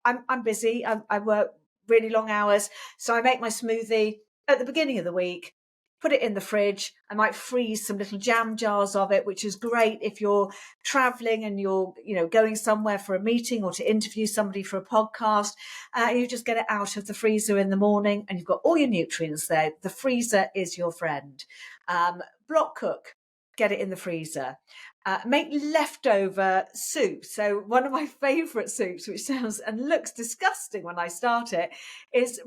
I'm busy. I work really long hours. So I make my smoothie at the beginning of the week, put it in the fridge. I might freeze some little jam jars of it, which is great if you're traveling and you're, going somewhere for a meeting or to interview somebody for a podcast. You just get it out of the freezer in the morning and you've got all your nutrients there. The freezer is your friend. Block cook, get it in the freezer. Make leftover soup. So one of my favourite soups, which sounds and looks disgusting when I start it, is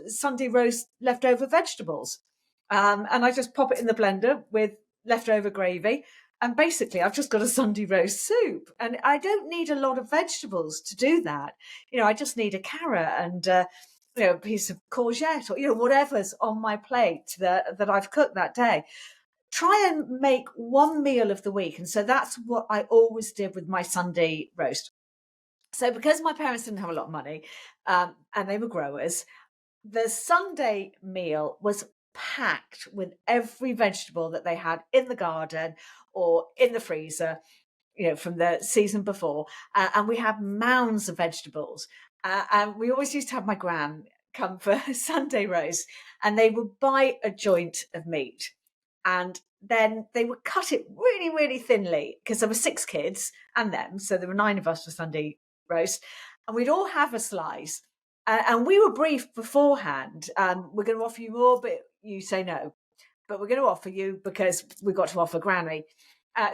Sunday roast leftover vegetables. And I just pop it in the blender with leftover gravy. And basically, I've just got a Sunday roast soup. And I don't need a lot of vegetables to do that. I just need a carrot and a piece of courgette or whatever's on my plate that I've cooked that day. Try and make one meal of the week. And so that's what I always did with my Sunday roast. So because my parents didn't have a lot of money and they were growers, the Sunday meal was packed with every vegetable that they had in the garden or in the freezer, from the season before. And we had mounds of vegetables. And we always used to have my gran come for Sunday roast, and they would buy a joint of meat. And then they would cut it really, really thinly because there were 6 kids and them. So there were 9 of us for Sunday roast. And we'd all have a slice. And we were briefed beforehand. We're going to offer you more, but you say no. But we're going to offer you because we've got to offer Granny.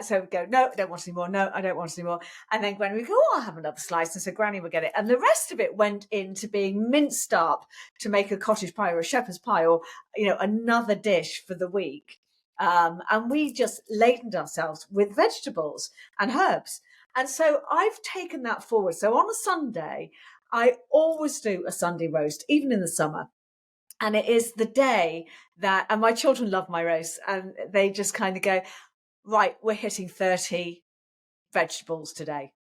So we go, no, I don't want any more. No, I don't want any more. And then Granny would go, oh, I'll have another slice. And so Granny would get it. And the rest of it went into being minced up to make a cottage pie or a shepherd's pie or, another dish for the week. And we just ladened ourselves with vegetables and herbs. And so I've taken that forward. So on a Sunday, I always do a Sunday roast, even in the summer. And it is the day that, and my children love my roast, and they just kind of go, right, we're hitting 30 vegetables today.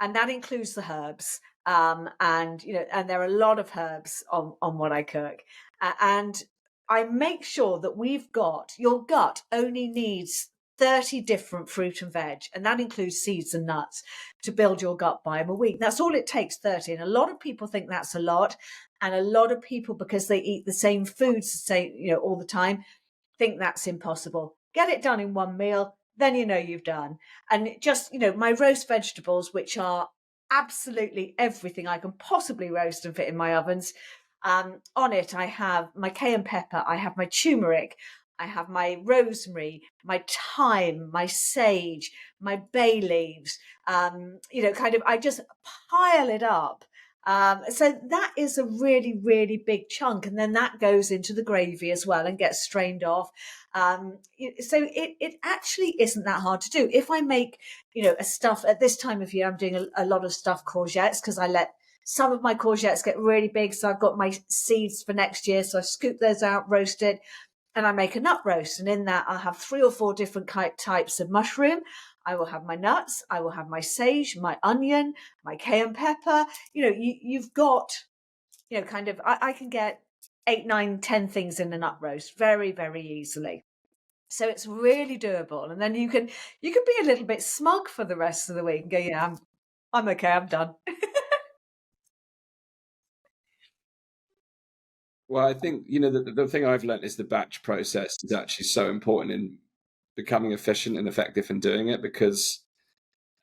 And that includes the herbs. And there are a lot of herbs on what I cook. And I make sure that your gut only needs 30 different fruit and veg, and that includes seeds and nuts, to build your gut biome a week. That's all it takes, 30. And a lot of people think that's a lot. And a lot of people, because they eat the same foods, all the time, think that's impossible. Get it done in one meal, then you've done. And just, my roast vegetables, which are absolutely everything I can possibly roast and fit in my ovens. On it, I have my cayenne pepper, I have my turmeric, I have my rosemary, my thyme, my sage, my bay leaves. I just pile it up. So that is a really, really big chunk. And then that goes into the gravy as well and gets strained off. So it actually isn't that hard to do. If I make, a stuff at this time of year, I'm doing a lot of stuffed courgettes because I let some of my courgettes get really big. So I've got my seeds for next year. So I scoop those out, roast it, and I make a nut roast. And in that, I'll have 3 or 4 different types of mushroom. I will have my nuts, I will have my sage, my onion, my cayenne pepper. You've got, I can get 8, 9, 10 things in a nut roast very, very easily. So it's really doable. And then you can be a little bit smug for the rest of the week and go, yeah, I'm okay, I'm done. Well, I think, the thing I've learned is the batch process is actually so important in becoming efficient and effective in doing it, because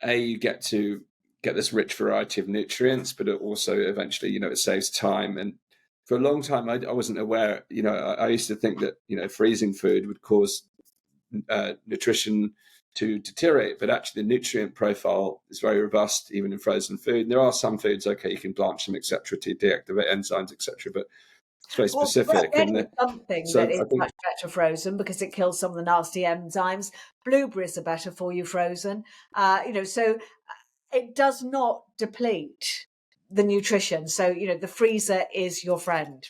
you get to get this rich variety of nutrients, but it also eventually, it saves time. And for a long time, I wasn't aware, I used to think that, freezing food would cause nutrition to deteriorate, but actually the nutrient profile is very robust even in frozen food. And there are some foods, okay, you can blanch them, etc., to deactivate enzymes, etc., but it's very specific. Well, something that is much better frozen because it kills some of the nasty enzymes. Blueberries are better for you frozen. So it does not deplete the nutrition. So, the freezer is your friend.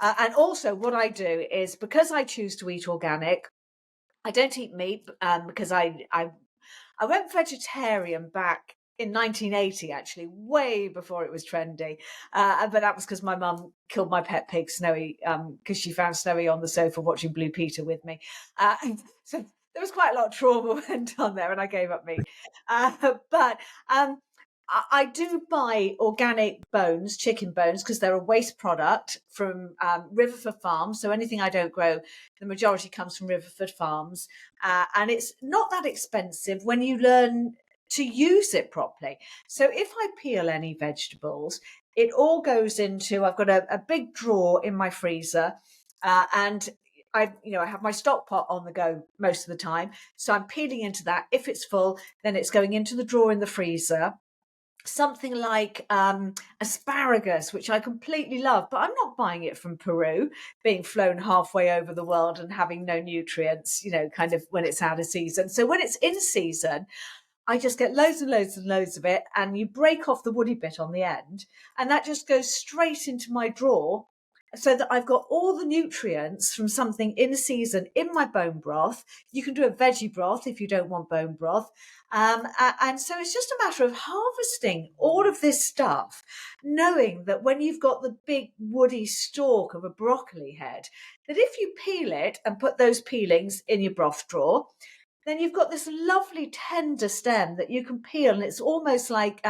And also what I do is, because I choose to eat organic, I don't eat meat because I went vegetarian back in 1980, actually, way before it was trendy. But that was because my mum killed my pet pig, Snowy, because she found Snowy on the sofa watching Blue Peter with me. So there was quite a lot of trauma went on there, and I gave up meat. But I do buy organic bones, chicken bones, because they're a waste product from Riverford Farms. So anything I don't grow, the majority comes from Riverford Farms. And it's not that expensive when you learn to use it properly. So if I peel any vegetables, it all goes into, I've got a big drawer in my freezer, and I have my stock pot on the go most of the time. So I'm peeling into that. If it's full, then it's going into the drawer in the freezer. Something like asparagus, which I completely love, but I'm not buying it from Peru, being flown halfway over the world and having no nutrients, kind of when it's out of season. So when it's in season, I just get loads and loads and loads of it, and you break off the woody bit on the end, and that just goes straight into my drawer, so that I've got all the nutrients from something in season in my bone broth. You can do a veggie broth if you don't want bone broth. And so it's just a matter of harvesting all of this stuff, knowing that when you've got the big woody stalk of a broccoli head, that if you peel it and put those peelings in your broth drawer, then you've got this lovely tender stem that you can peel, and it's almost like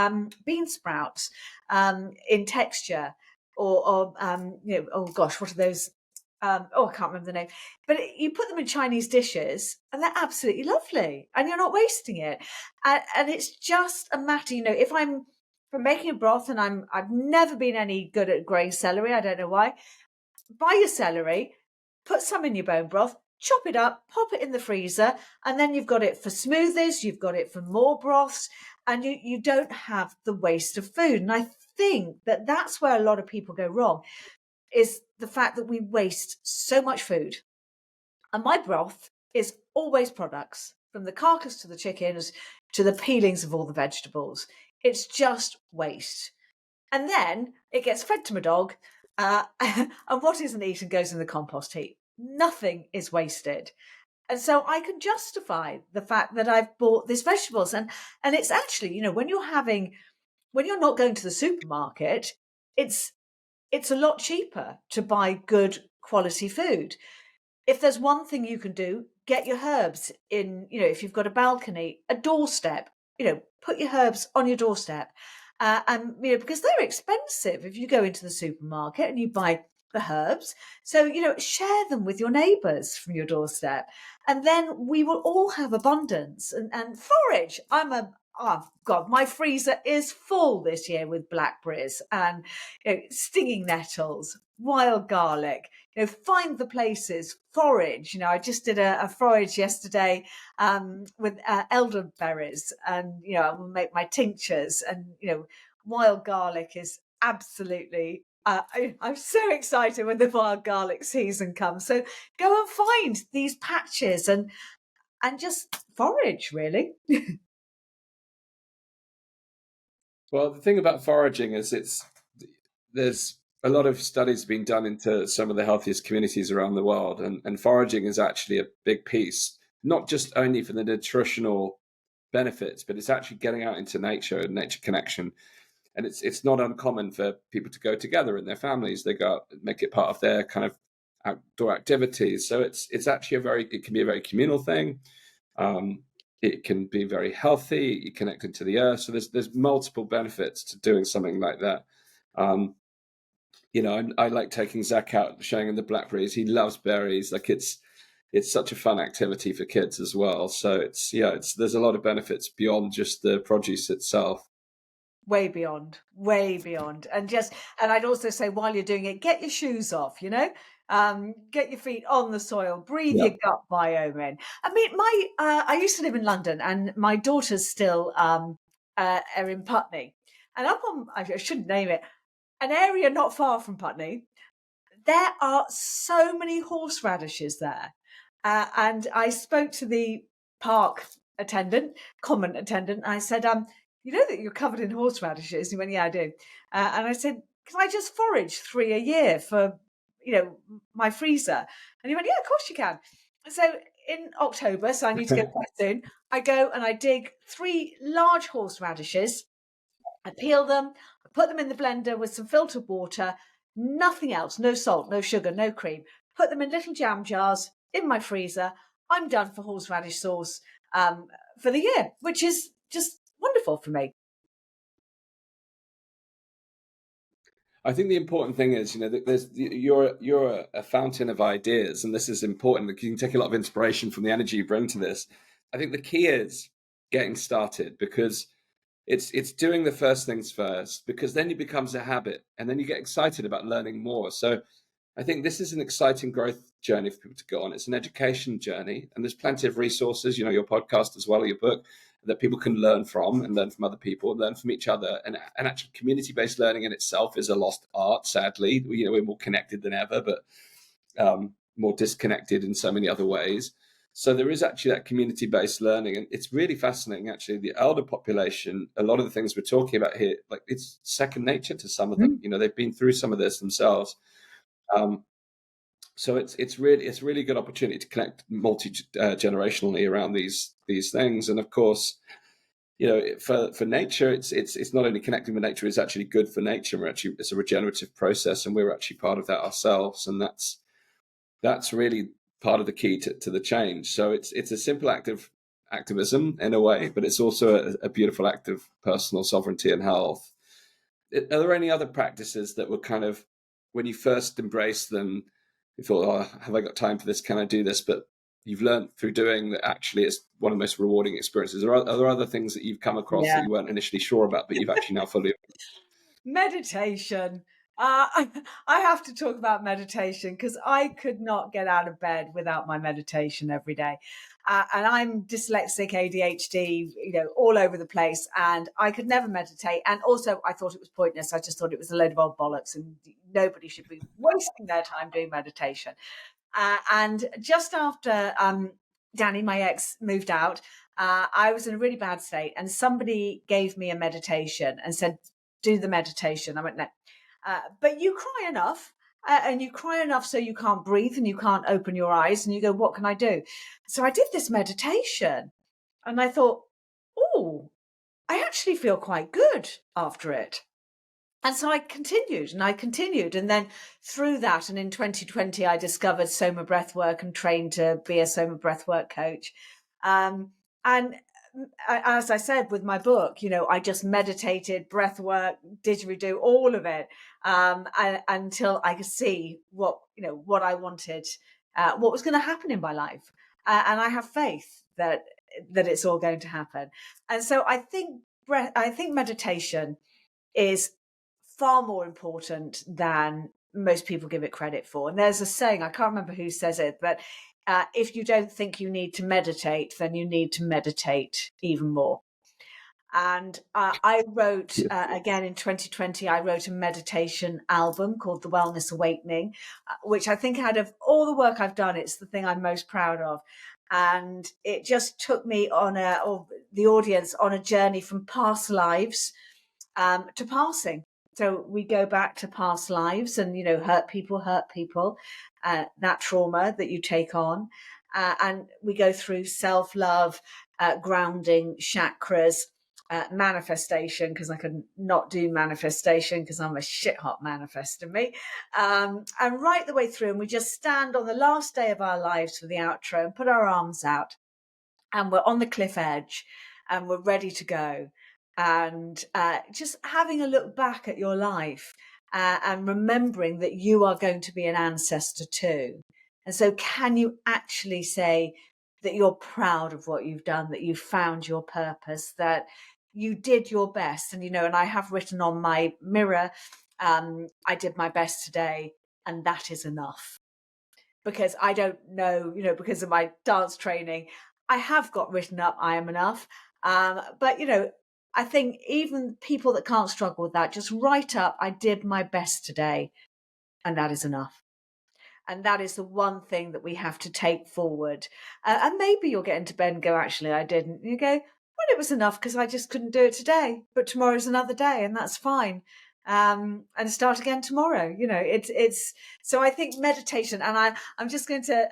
bean sprouts in texture. Or oh gosh, what are those? I can't remember the name. But you put them in Chinese dishes, and they're absolutely lovely, and you're not wasting it. And it's just a matter, if I'm making a broth, and I've never been any good at growing celery. I don't know why. Buy your celery, put some in your bone broth, chop it up, pop it in the freezer, and then you've got it for smoothies, you've got it for more broths, and you don't have the waste of food. And I think that that's where a lot of people go wrong, is the fact that we waste so much food. And my broth is always products, from the carcass to the chickens to the peelings of all the vegetables. It's just waste. And then it gets fed to my dog, and what isn't eaten goes in the compost heap. Nothing is wasted. And so I can justify the fact that I've bought these vegetables. And it's actually, when you're not going to the supermarket, it's a lot cheaper to buy good quality food. If there's one thing you can do, get your herbs in, if you've got a balcony, a doorstep, put your herbs on your doorstep. And, because they're expensive if you go into the supermarket and you buy the herbs. So, share them with your neighbours from your doorstep. And then we will all have abundance. And forage. Oh God, my freezer is full this year with blackberries and stinging nettles, wild garlic. Find the places, forage. I just did a forage yesterday with elderberries, and I will make my tinctures. And wild garlic is absolutely. I'm so excited when the wild garlic season comes. So go and find these patches and just forage, really. Well, the thing about foraging is there's a lot of studies being done into some of the healthiest communities around the world, and foraging is actually a big piece, not just only for the nutritional benefits, but it's actually getting out into nature and nature connection. And it's not uncommon for people to go together in their families. They go out and make it part of their kind of outdoor activities. So it's actually it can be a very communal thing. It can be very healthy. You connect into the earth. So there's multiple benefits to doing something like that. I like taking Zach out, showing him the blackberries. He loves berries. Like it's such a fun activity for kids as well. So there's a lot of benefits beyond just the produce itself. Way beyond. And I'd also say, while you're doing it, get your shoes off, get your feet on the soil, breathe your gut biome in. I mean, I used to live in London, and my daughters still are in Putney. And I shouldn't name it, an area not far from Putney, there are so many horseradishes there. And I spoke to the park comment attendant, and I said, you know that you're covered in horseradishes? He went, yeah, I do. And I said, can I just forage 3 a year for, my freezer? And he went, yeah, of course you can. So in October, so I need to go quite soon, I go and I dig 3 large horseradishes. I peel them, I put them in the blender with some filtered water, nothing else, no salt, no sugar, no cream. Put them in little jam jars in my freezer. I'm done for horseradish sauce for the year, which is just wonderful for me. I think the important thing is, you're a fountain of ideas, and this is important. You can take a lot of inspiration from the energy you bring to this. I think the key is getting started, because it's doing the first things first, because then it becomes a habit, and then you get excited about learning more. So I think this is an exciting growth journey for people to go on. It's an education journey, and there's plenty of resources, your podcast as well, or your book, that people can learn from, and learn from other people, and learn from each other. And actually, community-based learning in itself is a lost art, sadly. We're more connected than ever, but more disconnected in so many other ways. So there is actually that community-based learning, and it's really fascinating. Actually, the elder population, a lot of the things we're talking about here, like, it's second nature to some of them. They've been through some of this themselves. So it's really a good opportunity to connect multi-generationally around these things. And of course, for nature, it's not only connecting with nature; it's actually good for nature. It's a regenerative process, and we're actually part of that ourselves. And that's really part of the key to the change. So it's a simple act of activism in a way, but it's also a beautiful act of personal sovereignty and health. Are there any other practices that were kind of, when you first embraced them, you thought, oh, have I got time for this? Can I do this? But you've learned through doing that actually it's one of the most rewarding experiences. Are there other things that you've come across that you weren't initially sure about, but you've actually now fully? Meditation. I, I have to talk about meditation because I could not get out of bed without my meditation every day. And I'm dyslexic, ADHD, all over the place. And I could never meditate. And also, I thought it was pointless. I just thought it was a load of old bollocks and nobody should be wasting their time doing meditation. And just after Danny, my ex, moved out, I was in a really bad state. And somebody gave me a meditation and said, do the meditation. I went, no. But you cry enough, and you cry enough so you can't breathe and you can't open your eyes, and you go, what can I do? So I did this meditation and I thought, oh, I actually feel quite good after it. And so I continued and I continued. And then through that, and in 2020, I discovered Soma Breathwork and trained to be a Soma Breathwork coach. And as I said with my book, I just meditated, breath work, didgeridoo, all of it, until I could see what I wanted, what was going to happen in my life, and I have faith that it's all going to happen. And so I think meditation is far more important than most people give it credit for. And there's a saying, I can't remember who says it, but if you don't think you need to meditate, then you need to meditate even more. And I wrote, again in 2020, I wrote a meditation album called The Wellness Awakening, which I think out of all the work I've done, it's the thing I'm most proud of. And it just took me or the audience on a journey from past lives to passing. So we go back to past lives and, hurt people, that trauma that you take on. And we go through self-love, grounding, chakras, manifestation, because I could not do manifestation because I'm a shit hot manifester, me. And right the way through, and we just stand on the last day of our lives for the outro and put our arms out, and we're on the cliff edge and we're ready to go. And just having a look back at your life and remembering that you are going to be an ancestor too. And so can you actually say that you're proud of what you've done, that you found your purpose, that you did your best? And, and I have written on my mirror, I did my best today, and that is enough. Because I don't know, because of my dance training, I have got written up, I am enough. But, I think even people that can't struggle with that, just write up, I did my best today, and that is enough. And that is the one thing that we have to take forward. And maybe you'll get into bed and go, actually, I didn't. And you go, well, it was enough because I just couldn't do it today. But tomorrow's another day, and that's fine. And start again tomorrow. It's so I think meditation, and I'm just going to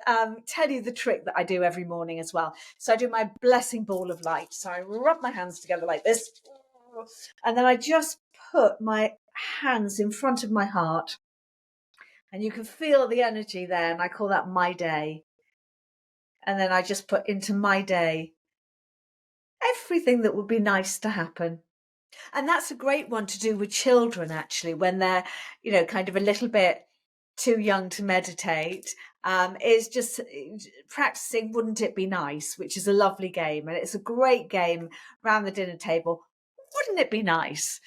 tell you the trick that I do every morning as well. So I do my blessing ball of light. So I rub my hands together like this, and then I just put my hands in front of my heart. And you can feel the energy there. And I call that my day. And then I just put into my day everything that would be nice to happen. And that's a great one to do with children, actually, when they're, kind of a little bit too young to meditate, is just practicing Wouldn't It Be Nice, which is a lovely game. And it's a great game around the dinner table. Wouldn't it be nice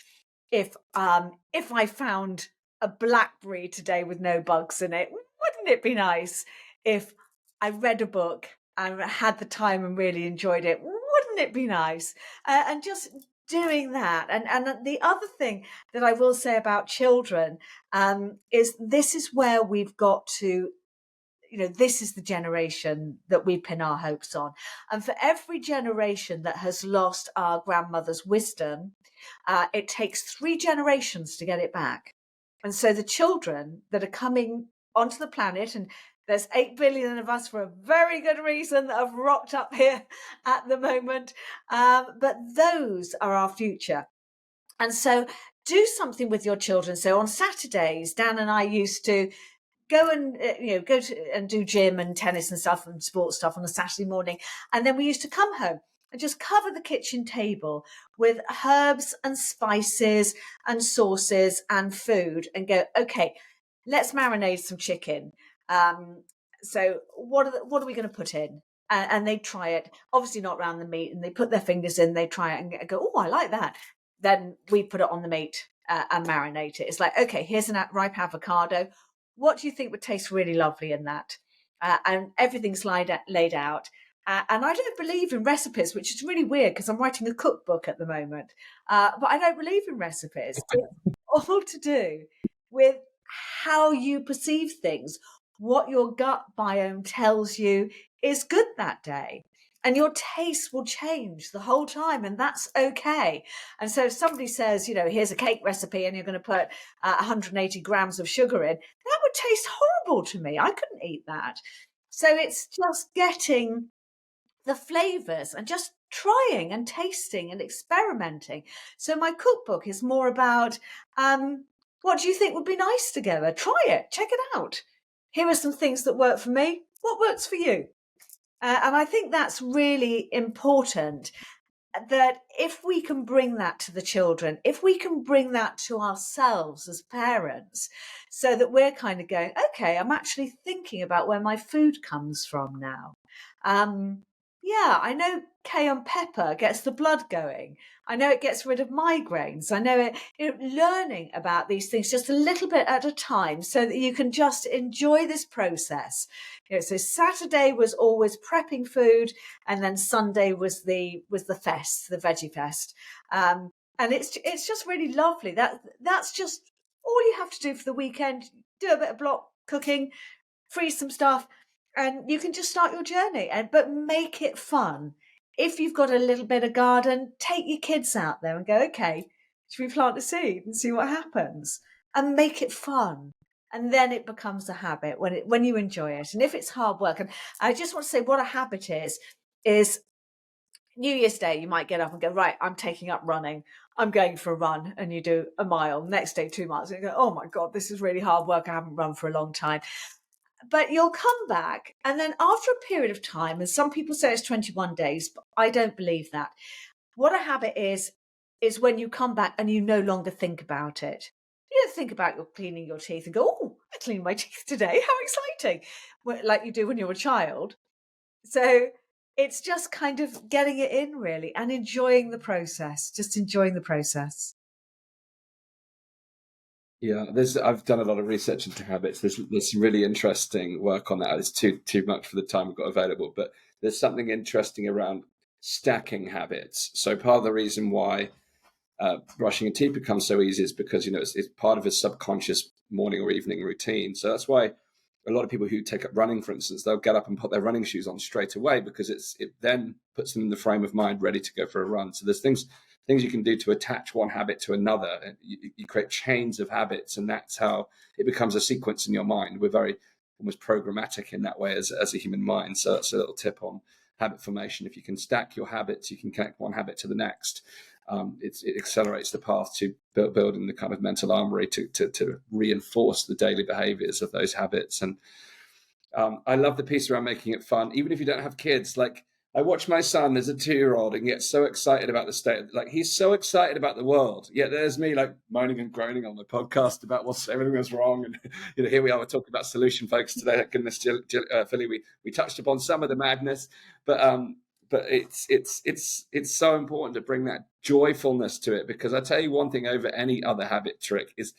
if I found a blackberry today with no bugs in it? Wouldn't it be nice if I read a book and had the time and really enjoyed it? Wouldn't it be nice? And just doing that. And the other thing that I will say about children is this is where we've got to, this is the generation that we pin our hopes on. And for every generation that has lost our grandmother's wisdom, it takes 3 generations to get it back. And so the children that are coming onto the planet, and there's 8 billion of us for a very good reason that have rocked up here at the moment, but those are our future. And so do something with your children. So on Saturdays, Dan and I used to go and go to and do gym and tennis and stuff and sports stuff on a Saturday morning, and then we used to come home and just cover the kitchen table with herbs and spices and sauces and food and go, okay, let's marinate some chicken. So what are we going to put in? And they try it, obviously not around the meat, and they put their fingers in, they try it and go, oh, I like that. Then we put it on the meat and marinate it. It's like, okay, here's a ripe avocado. What do you think would taste really lovely in that? And everything's laid out. And I don't believe in recipes, which is really weird because I'm writing a cookbook at the moment. But I don't believe in recipes. It's all to do with how you perceive things, what your gut biome tells you is good that day. And your taste will change the whole time, and that's okay. And so if somebody says, here's a cake recipe and you're going to put 180 grams of sugar in, that would taste horrible to me. I couldn't eat that. So it's just getting the flavors and just trying and tasting and experimenting. So my cookbook is more about what do you think would be nice together? Try it, check it out. Here are some things that work for me. What works for you? And I think that's really important, that if we can bring that to the children, if we can bring that to ourselves as parents, so that we're kind of going, okay, I'm actually thinking about where my food comes from now. Yeah, I know cayenne pepper gets the blood going. I know it gets rid of migraines. I know it, learning about these things just a little bit at a time so that you can just enjoy this process. So Saturday was always prepping food, and then Sunday was the fest, the veggie fest. And it's just really lovely. That's just all you have to do for the weekend. Do a bit of block cooking, freeze some stuff, and you can just start your journey. But make it fun. If you've got a little bit of garden, take your kids out there and go, okay, should we plant a seed and see what happens? And make it fun. And then it becomes a habit when you enjoy it. And if it's hard work, and I just want to say what a habit is New Year's Day, you might get up and go, right, I'm taking up running. I'm going for a run, and you do a mile. Next day, 2 miles. And you go, oh my God, this is really hard work. I haven't run for a long time. But you'll come back, and then after a period of time, and some people say it's 21 days, but I don't believe that. What a habit is when you come back and you no longer think about it. You don't think about cleaning your teeth and go, oh, I cleaned my teeth today. How exciting. Like you do when you're a child. So it's just kind of getting it in, really, and enjoying the process, just enjoying the process. Yeah, I've done a lot of research into habits. There's some really interesting work on that. It's too much for the time we've got available, but there's something interesting around stacking habits. So part of the reason why brushing your teeth becomes so easy is because it's part of a subconscious morning or evening routine. So that's why a lot of people who take up running, for instance, they'll get up and put their running shoes on straight away because it then puts them in the frame of mind ready to go for a run. So there's things you can do to attach one habit to another. And you create chains of habits, and that's how it becomes a sequence in your mind. We're very almost programmatic in that way as a human mind. So that's a little tip on habit formation. If you can stack your habits, you can connect one habit to the next. It accelerates the path to building the kind of mental armory to reinforce the daily behaviors of those habits. And I love the piece around making it fun, even if you don't have kids. Like, I watch my son as a 2-year-old and gets so excited about the state. Like, he's so excited about the world. Yet there's me like moaning and groaning on the podcast about everything was wrong. And here we are, we're talking about solution focus today. Goodness, Philly, we touched upon some of the madness, but it's so important to bring that joyfulness to it, because I tell you one thing over any other habit trick is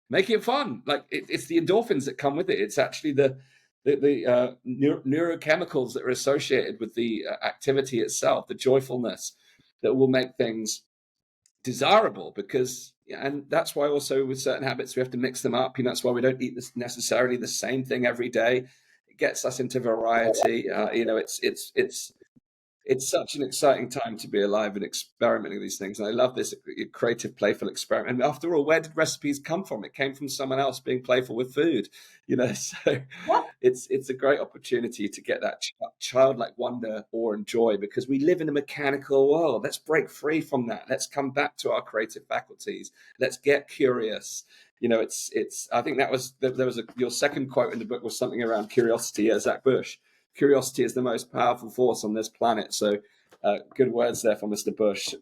make it fun. Like, it's the endorphins that come with it. It's actually the neurochemicals that are associated with the activity itself, the joyfulness that will make things desirable. And that's why also with certain habits we have to mix them up. That's why we don't eat necessarily the same thing every day. It gets us into variety. It's such an exciting time to be alive and experimenting these things. And I love this creative, playful experiment. And after all, where did recipes come from? It came from someone else being playful with food, so it's a great opportunity to get that childlike wonder, awe, and joy, because we live in a mechanical world. Let's break free from that. Let's come back to our creative faculties. Let's get curious. I think your second quote in the book was something around curiosity. Zach Bush. Curiosity is the most powerful force on this planet. So good words there from Mr. Bush.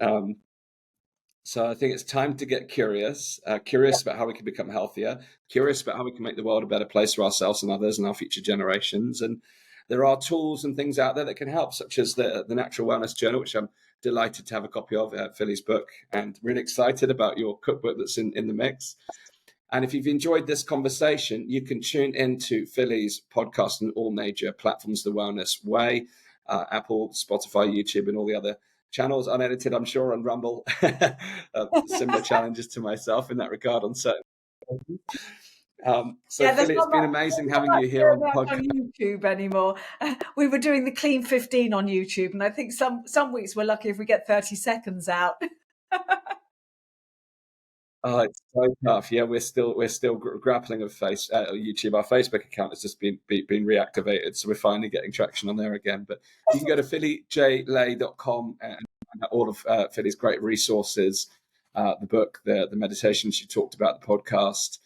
So I think it's time to get curious about how we can become healthier, curious about how we can make the world a better place for ourselves and others and our future generations. And there are tools and things out there that can help, such as the Natural Wellness Journal, which I'm delighted to have a copy of Philly's book, and really excited about your cookbook that's in the mix. And if you've enjoyed this conversation, you can tune into Philly's podcast on all major platforms, The Wellness Way, Apple, Spotify, YouTube, and all the other channels, unedited, I'm sure, on Rumble. Similar challenges to myself in that regard on certain. So Philly, it's been amazing having you here on the podcast. On YouTube anymore. We were doing the Clean 15 on YouTube, and I think some weeks we're lucky if we get 30 seconds out. Oh, it's so tough. Yeah, we're still grappling with YouTube. Our Facebook account has just been reactivated, so we're finally getting traction on there again. But you can go to phillyjlay.com and find out all of Philly's great resources, the book, the meditations you talked about, the podcast.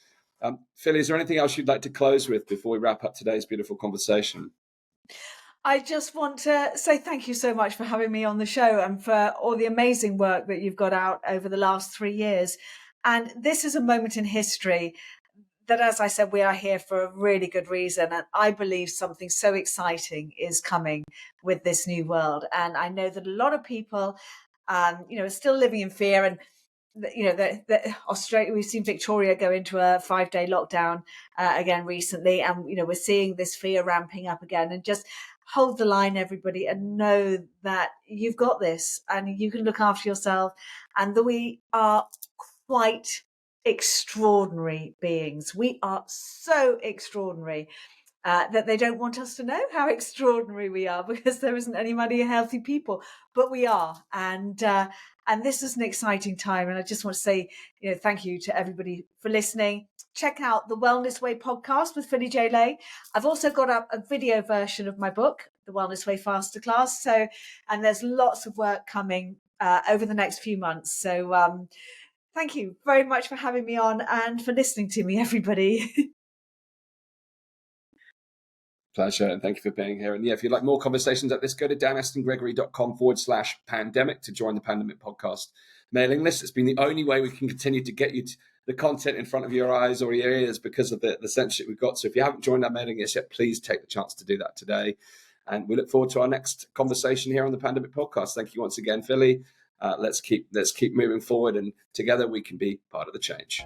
Philly, is there anything else you'd like to close with before we wrap up today's beautiful conversation? I just want to say thank you so much for having me on the show and for all the amazing work that you've got out over the last 3 years. And this is a moment in history that, as I said, we are here for a really good reason. And I believe something so exciting is coming with this new world. And I know that a lot of people, are still living in fear. And, Australia, we've seen Victoria go into a 5-day lockdown again recently. And, we're seeing this fear ramping up again. And just hold the line, everybody, and know that you've got this and you can look after yourself, and that we are quite extraordinary beings. We are so extraordinary that they don't want us to know how extraordinary we are, because there isn't any many healthy people, but we are. And this is an exciting time. And I just want to say, thank you to everybody for listening. Check out the Wellness Way podcast with Philly J. Lay. I've also got up a video version of my book, The Wellness Way Faster Class. And there's lots of work coming over the next few months. So thank you very much for having me on and for listening to me, everybody. Pleasure, and thank you for being here. And yeah, if you'd like more conversations like this, go to danastingregory.com/pandemic to join the Pandemic Podcast mailing list. It's been the only way we can continue to get you the content in front of your eyes or your ears because of the censorship we've got. So if you haven't joined our mailing list yet, please take the chance to do that today. And we look forward to our next conversation here on the Pandemic Podcast. Thank you once again, Philly. Let's keep moving forward, and together we can be part of the change.